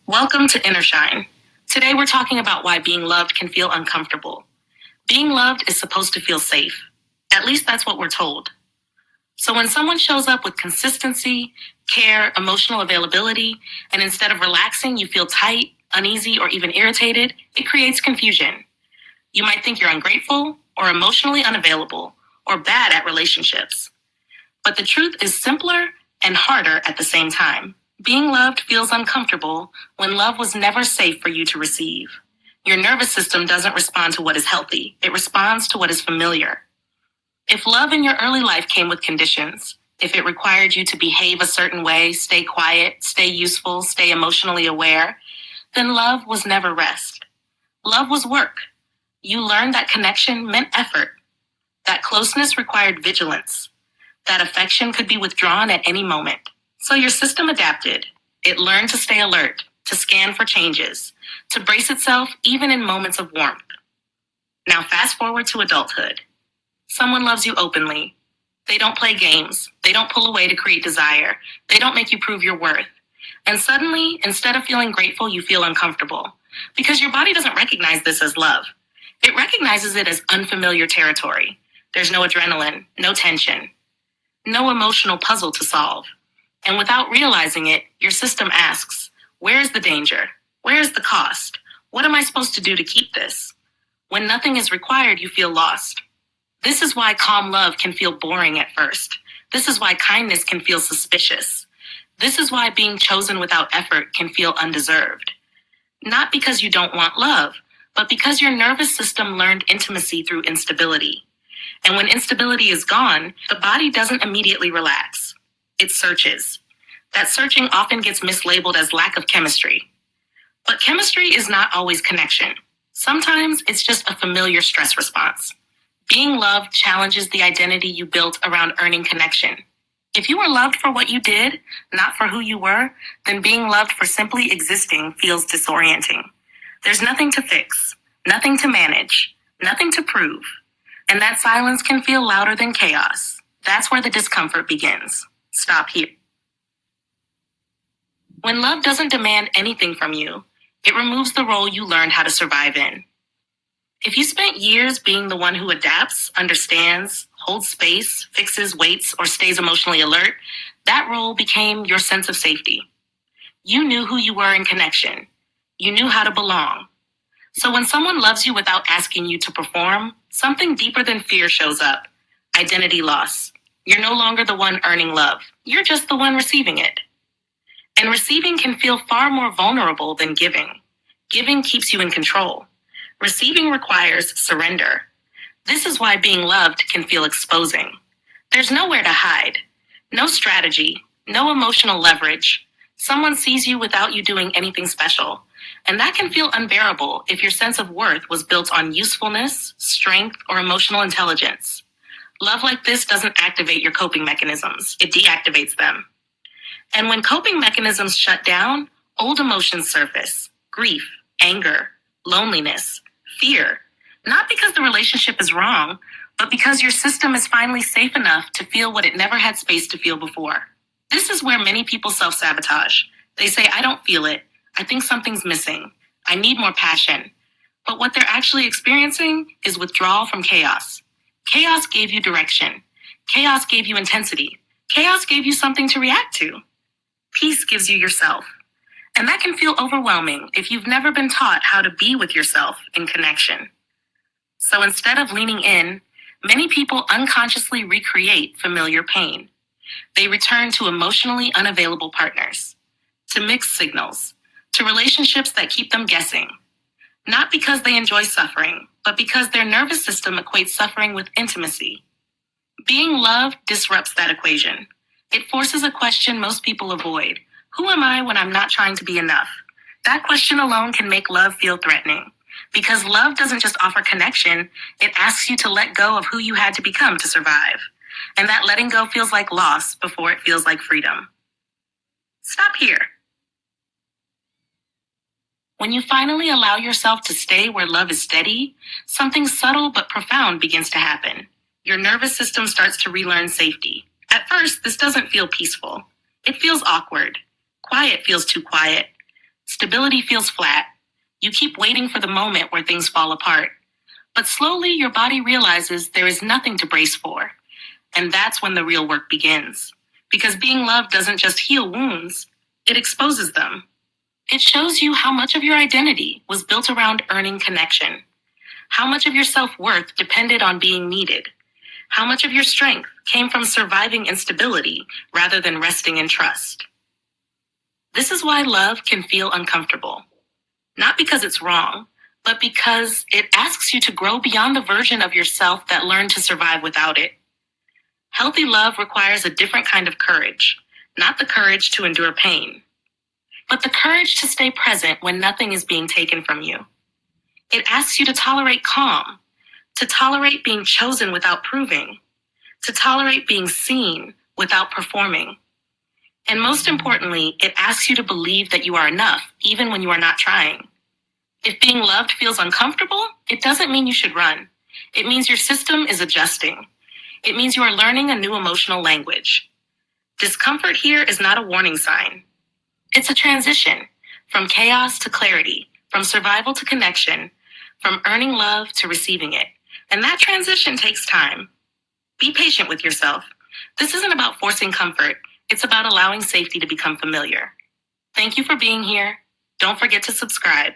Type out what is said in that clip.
Welcome to InnerShine. Today we're talking about why being loved can feel uncomfortable. Being loved is supposed to feel safe. At least that's what we're told. So when someone shows up with consistency, care, emotional availability, and instead of relaxing, you feel tight, uneasy, or even irritated, it creates confusion. You might think you're ungrateful, or emotionally unavailable, or bad at relationships. But the truth is simpler and harder at the same time. Being loved feels uncomfortable when love was never safe for you to receive. Your nervous system doesn't respond to what is healthy. It responds to what is familiar. If love in your early life came with conditions, if it required you to behave a certain way, stay quiet, stay useful, stay emotionally aware, then love was never rest. Love was work. You learned that connection meant effort, that closeness required vigilance, that affection could be withdrawn at any moment. So your system adapted. It learned to stay alert, to scan for changes, to brace itself even in moments of warmth. Now fast forward to adulthood. Someone loves you openly. They don't play games. They don't pull away to create desire. They don't make you prove your worth. And suddenly, instead of feeling grateful, you feel uncomfortable. Because your body doesn't recognize this as love. It recognizes it as unfamiliar territory. There's no adrenaline, no tension, no emotional puzzle to solve. And without realizing it, your system asks, where's the danger? Where's the cost? What am I supposed to do to keep this? When nothing is required, you feel lost. This is why calm love can feel boring at first. This is why kindness can feel suspicious. This is why being chosen without effort can feel undeserved. Not because you don't want love, but because your nervous system learned intimacy through instability. And when instability is gone, the body doesn't immediately relax. It searches. That searching often gets mislabeled as lack of chemistry. But chemistry is not always connection. Sometimes it's just a familiar stress response. Being loved challenges the identity you built around earning connection. If you were loved for what you did, not for who you were, then being loved for simply existing feels disorienting. There's nothing to fix, nothing to manage, nothing to prove. And that silence can feel louder than chaos. That's where the discomfort begins. Stop here. When love doesn't demand anything from you, it removes the role you learned how to survive in. If you spent years being the one who adapts, understands, holds space, fixes, waits, or stays emotionally alert, that role became your sense of safety. You knew who you were in connection. You knew how to belong. So when someone loves you without asking you to perform, something deeper than fear shows up. Identity loss. You're no longer the one earning love. You're just the one receiving it. And receiving can feel far more vulnerable than giving. Giving keeps you in control. Receiving requires surrender. This is why being loved can feel exposing. There's nowhere to hide. No strategy. No emotional leverage. Someone sees you without you doing anything special. And that can feel unbearable if your sense of worth was built on usefulness, strength, or emotional intelligence. Love like this doesn't activate your coping mechanisms. It deactivates them. And when coping mechanisms shut down, old emotions surface. Grief, anger, loneliness, fear. Not because the relationship is wrong, but because your system is finally safe enough to feel what it never had space to feel before. This is where many people self-sabotage. They say, I don't feel it. I think something's missing. I need more passion. But what they're actually experiencing is withdrawal from chaos. Chaos gave you direction. Chaos gave you intensity. Chaos gave you something to react to. Peace gives you yourself. And that can feel overwhelming if you've never been taught how to be with yourself in connection. So instead of leaning in, many people unconsciously recreate familiar pain. They return to emotionally unavailable partners, to mixed signals, to relationships that keep them guessing. Not because they enjoy suffering, but because their nervous system equates suffering with intimacy. Being loved disrupts that equation. It forces a question most people avoid. Who am I when I'm not trying to be enough? That question alone can make love feel threatening. Because love doesn't just offer connection, it asks you to let go of who you had to become to survive. And that letting go feels like loss before it feels like freedom. Stop here. When you finally allow yourself to stay where love is steady, something subtle but profound begins to happen. Your nervous system starts to relearn safety. At first, this doesn't feel peaceful. It feels awkward. Quiet feels too quiet. Stability feels flat. You keep waiting for the moment where things fall apart. But slowly, your body realizes there is nothing to brace for. And that's when the real work begins. Because being loved doesn't just heal wounds, it exposes them. It shows you how much of your identity was built around earning connection, how much of your self-worth depended on being needed, how much of your strength came from surviving instability rather than resting in trust. This is why love can feel uncomfortable. Not because it's wrong, but because it asks you to grow beyond the version of yourself that learned to survive without it. Healthy love requires a different kind of courage, not the courage to endure pain, but the courage to stay present when nothing is being taken from you. It asks you to tolerate calm, to tolerate being chosen without proving, to tolerate being seen without performing. And most importantly, it asks you to believe that you are enough, even when you are not trying. If being loved feels uncomfortable, it doesn't mean you should run. It means your system is adjusting. It means you are learning a new emotional language. Discomfort here is not a warning sign. It's a transition from chaos to clarity, from survival to connection, from earning love to receiving it. And that transition takes time. Be patient with yourself. This isn't about forcing comfort. It's about allowing safety to become familiar. Thank you for being here. Don't forget to subscribe.